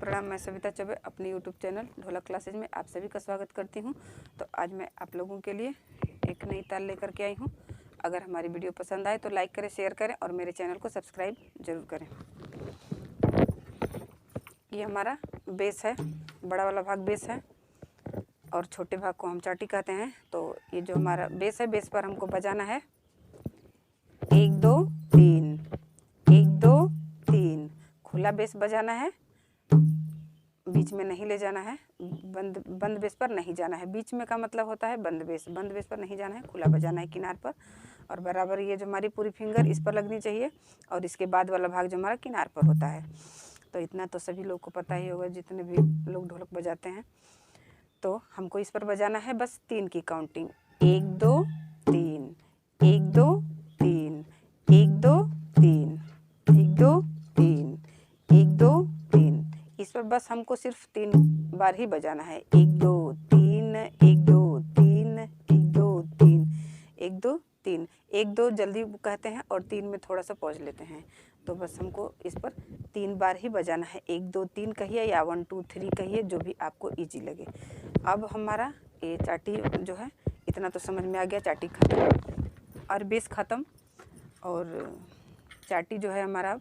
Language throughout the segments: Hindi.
प्रणाम। मैं सविता चौबे अपने यूट्यूब चैनल ढोलक क्लासेज में आप सभी का स्वागत करती हूं। तो आज मैं आप लोगों के लिए एक नई ताल लेकर के आई हूं। अगर हमारी वीडियो पसंद आए तो लाइक करें, शेयर करें और मेरे चैनल को सब्सक्राइब जरूर करें। ये हमारा बेस है, बड़ा वाला भाग बेस है और छोटे भाग को हम चाटी कहते हैं। तो ये जो हमारा बेस है, बेस पर हमको बजाना है 1 2 3, 1 2 3। खुला बेस बजाना है, बीच में नहीं ले जाना है, बंद बेस पर नहीं जाना है। बीच में का मतलब होता है बंद बेस पर नहीं जाना है, खुला बजाना है किनार पर। और बराबर ये जो हमारी पूरी फिंगर इस पर लगनी चाहिए और इसके बाद वाला भाग जो हमारा किनार पर होता है। तो इतना तो सभी लोग को पता ही होगा जितने भी लोग ढोलक बजाते हैं। तो हमको इस पर बजाना है बस 3 की काउंटिंग, 1 2 3, 1 2 3, 1 2 3, 1 2 3, 1 2 3। इस पर बस हमको सिर्फ 3 बार ही बजाना है। 1 2 3, 1 2 3, 1 2 3, 1 2 3। 1 2 जल्दी कहते हैं और 3 में थोड़ा सा पॉज लेते हैं। तो बस हमको इस पर 3 बार ही बजाना है। 1 2 3 कहिए या 1 2 3 कहिए, जो भी आपको इजी लगे। अब हमारा ये चाटी जो है, इतना तो समझ में आ गया। चाटी खत्म और बेस खत्म। और चाटी जो है हमारा,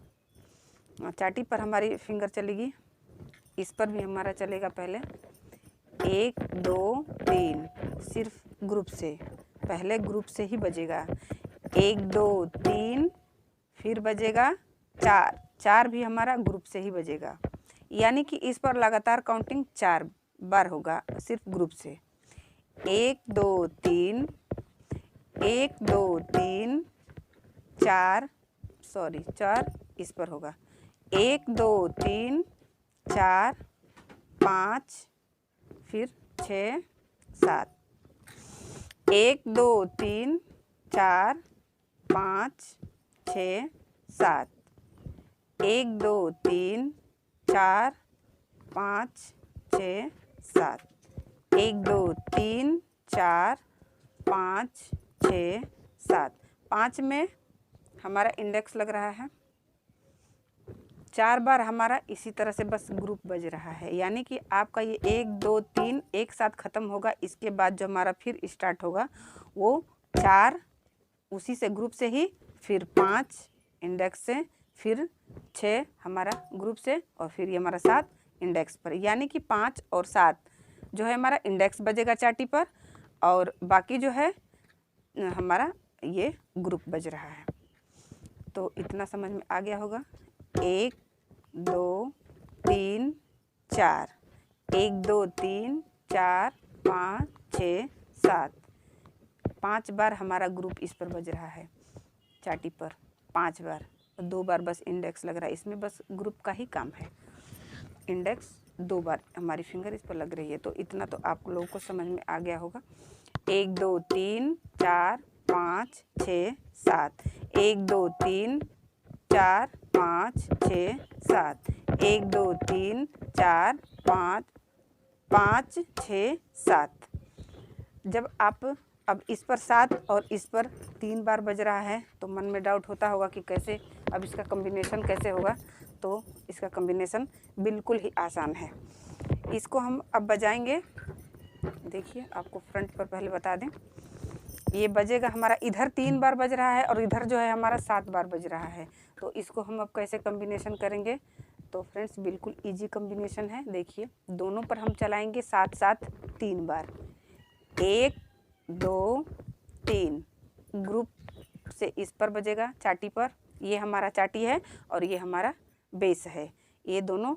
चाटी पर हमारी फिंगर चलेगी, इस पर भी हमारा चलेगा पहले 1 2 3, सिर्फ ग्रुप से, पहले ग्रुप से ही बजेगा। 1 2 3, फिर बजेगा 4, 4 भी हमारा ग्रुप से ही बजेगा। यानी कि इस पर लगातार काउंटिंग 4 बार होगा सिर्फ ग्रुप से। 1 2 3, 1 2 3 4, 4 इस पर होगा। 1 2 3 4 5, फिर 6 7, 1 2 3 4 5 6 7, 1 2 3 4 5 6 7, 1 2 3 4 5 6 7। 5 में हमारा इंडेक्स लग रहा है। 4 बार हमारा इसी तरह से बस ग्रुप बज रहा है। यानी कि आपका ये 1 2 3 एक साथ ख़त्म होगा। इसके बाद जो हमारा फिर स्टार्ट होगा वो 4 उसी से ग्रुप से ही, फिर 5 इंडेक्स से, फिर 6 हमारा ग्रुप से और फिर ये हमारा 7 इंडेक्स पर। यानी कि 5 और 7 जो है हमारा इंडेक्स बजेगा चाटी पर और बाकी जो है हमारा ये ग्रुप बज रहा है। तो इतना समझ में आ गया होगा। 1 2 3 4, 1 2 3 4 5 6 7। 5 बार हमारा ग्रुप इस पर बज रहा है चाटी पर, 5 बार। 2 बार बस इंडेक्स लग रहा है, इसमें बस ग्रुप का ही काम है। इंडेक्स 2 बार हमारी फिंगर इस पर लग रही है। तो इतना तो आप लोगों को समझ में आ गया होगा। 1 2 3 4 5 6 7, 1 2 3 4 5 6 7, 1 2 3 4 5 5 6 7। जब आप अब इस पर 7 और इस पर 3 बार बज रहा है तो मन में डाउट होता होगा कि कैसे, अब इसका कॉम्बिनेशन कैसे होगा। तो इसका कॉम्बिनेशन बिल्कुल ही आसान है। इसको हम अब बजाएंगे। देखिए, आपको फ्रंट पर पहले बता दें, ये बजेगा हमारा, इधर 3 बार बज रहा है और इधर जो है हमारा 7 बार बज रहा है। तो इसको हम अब कैसे कॉम्बिनेशन करेंगे। तो फ्रेंड्स बिल्कुल इजी कॉम्बिनेशन है। देखिए, दोनों पर हम चलाएंगे 7 7 3 बार। 1 2 3 ग्रुप से इस पर बजेगा चाटी पर। ये हमारा चाटी है और ये हमारा बेस है। ये दोनों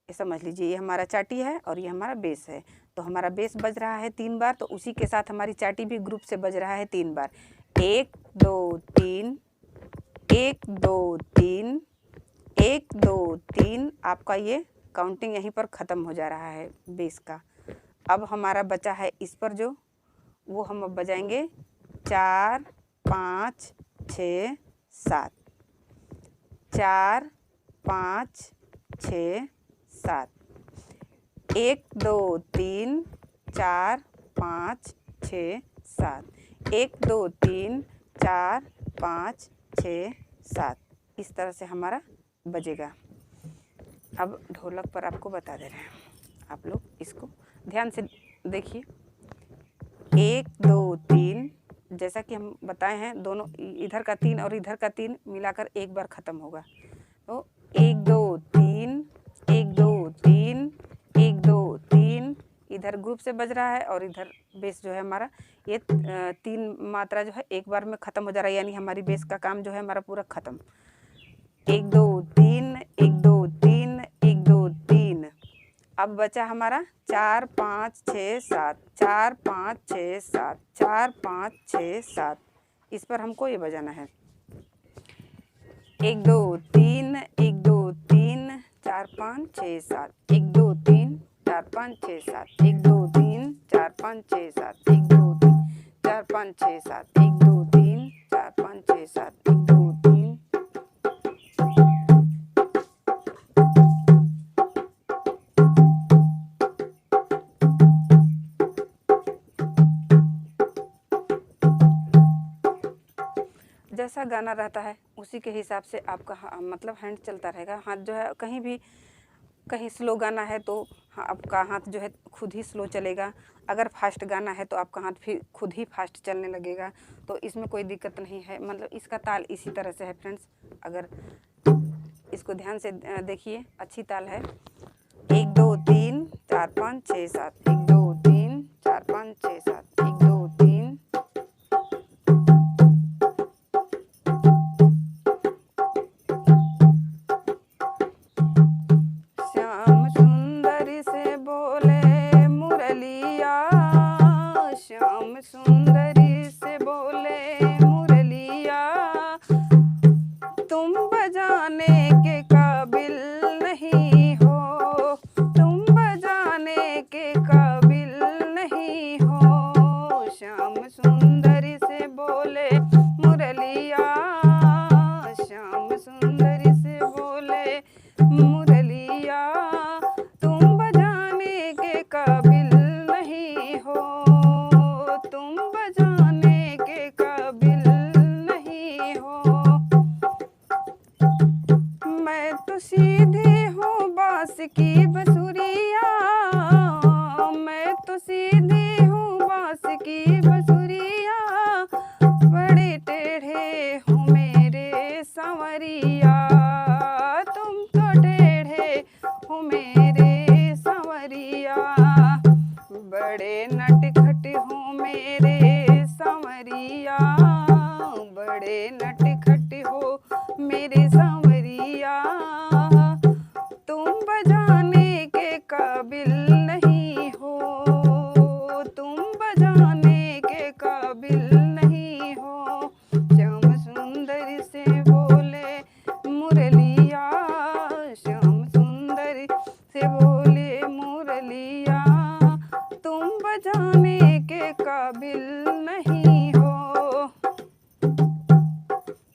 समझ लीजिए, ये हमारा चाटी है और ये हमारा बेस है। तो हमारा बेस बज रहा है 3 बार, तो उसी के साथ हमारी चाटी भी ग्रुप से बज रहा है 3 बार। 1 2 3, 1 2 3, 1 2 3। आपका ये काउंटिंग यहीं पर ख़त्म हो जा रहा है बेस का। अब हमारा बचा है इस पर जो, वो हम अब बजाएंगे 4 5 6 7, 4 5 6 7, 1 2 3 4 5 6 7, 1 2 3 4 5 6 7। इस तरह से हमारा बजेगा। अब ढोलक पर आपको बता दे रहे हैं, आप लोग इसको ध्यान से देखिए। 1 2 3, जैसा कि हम बताए हैं, दोनों इधर का 3 और इधर का 3 मिलाकर एक बार ख़त्म होगा। तो 1 2 3, 1 2 3, 1 2 3, इधर ग्रुप से बज रहा है और इधर बेस जो है हमारा ये 3 मात्रा जो है एक बार में ख़त्म हो जा रहा है, यानी हमारी बेस का काम जो है हमारा पूरा ख़त्म। 1 2 3, 1 2 3, 1 2 3। अब बचा हमारा 4 5 6 7, 4 5 6 7, 4 5 6 7। इस पर हमको ये बजाना है। 1 2 3, 1 2 3, 4 5 6 7, 1 2 3 4 5 6 7, 1 2 3 4 5 6 7, 1 2 3 4 5 6 7, 1 2 3 4 5 6 7, 1 2 3। जैसा गाना रहता है उसी के हिसाब से आपका मतलब हैंड चलता रहेगा। हाथ जो है कहीं भी, कहीं स्लो गाना है तो आपका हाथ जो है खुद ही स्लो चलेगा। अगर फास्ट गाना है तो आपका हाथ फिर खुद ही फास्ट चलने लगेगा। तो इसमें कोई दिक्कत नहीं है, मतलब इसका ताल इसी तरह से है फ्रेंड्स। अगर इसको ध्यान से देखिए, अच्छी ताल है। 1 2 3 4 5 6 7, 1 2 3 4 5 6 7, 1 2 3। श्याम सुंदर से बोले मुरलिया, श्याम सुंदरी से बोले मुरलिया, तुम बजाने के काबिल नहीं हो, तुम बजाने के काबिल नहीं हो। श्याम सुंदरी से बोले मुरलिया, श्याम सुंदरी से बोले मुरलिया, तुम बजाने के काबिल नहीं हो, तुम बजाने के काबिल नहीं हो। मैं तो सीधी हूँ बांस की बसुरिया, मैं तो सीधी हूँ बांस की बसुरिया, बड़े टेढ़े हूँ मेरे संवरिया, तुम तो टेढ़े हो मेरे संवरिया, बड़े नटखट हो मेरे संवरिया, बड़े नटखट हो मेरे संवरिया, तुम बजाने के काबिल नहीं हो, तुम बजाने के काबिल नहीं हो। श्याम सुंदर से बोले मुरलिया, श्याम सुंदर से बोले मुरलिया, तुम बजाने के काबिल नहीं हो।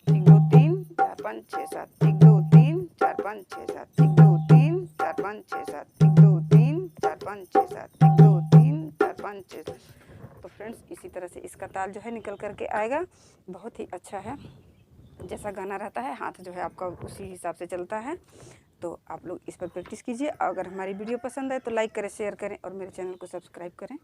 1 2 3 4 5 6 7, 1 2 3 4 5 6 7, 1 2 3 4 5 6 7, 1 2 3 4 5 6 7, 1 2 3 4 5 6 7। तो फ्रेंड्स इसी तरह से इसका ताल जो है निकल करके आएगा। बहुत ही अच्छा है, जैसा गाना रहता है हाथ जो है आपका उसी हिसाब से चलता है। तो आप लोग इस पर प्रैक्टिस कीजिए। अगर हमारी वीडियो पसंद आए तो लाइक करें, शेयर करें और मेरे चैनल को सब्सक्राइब करें।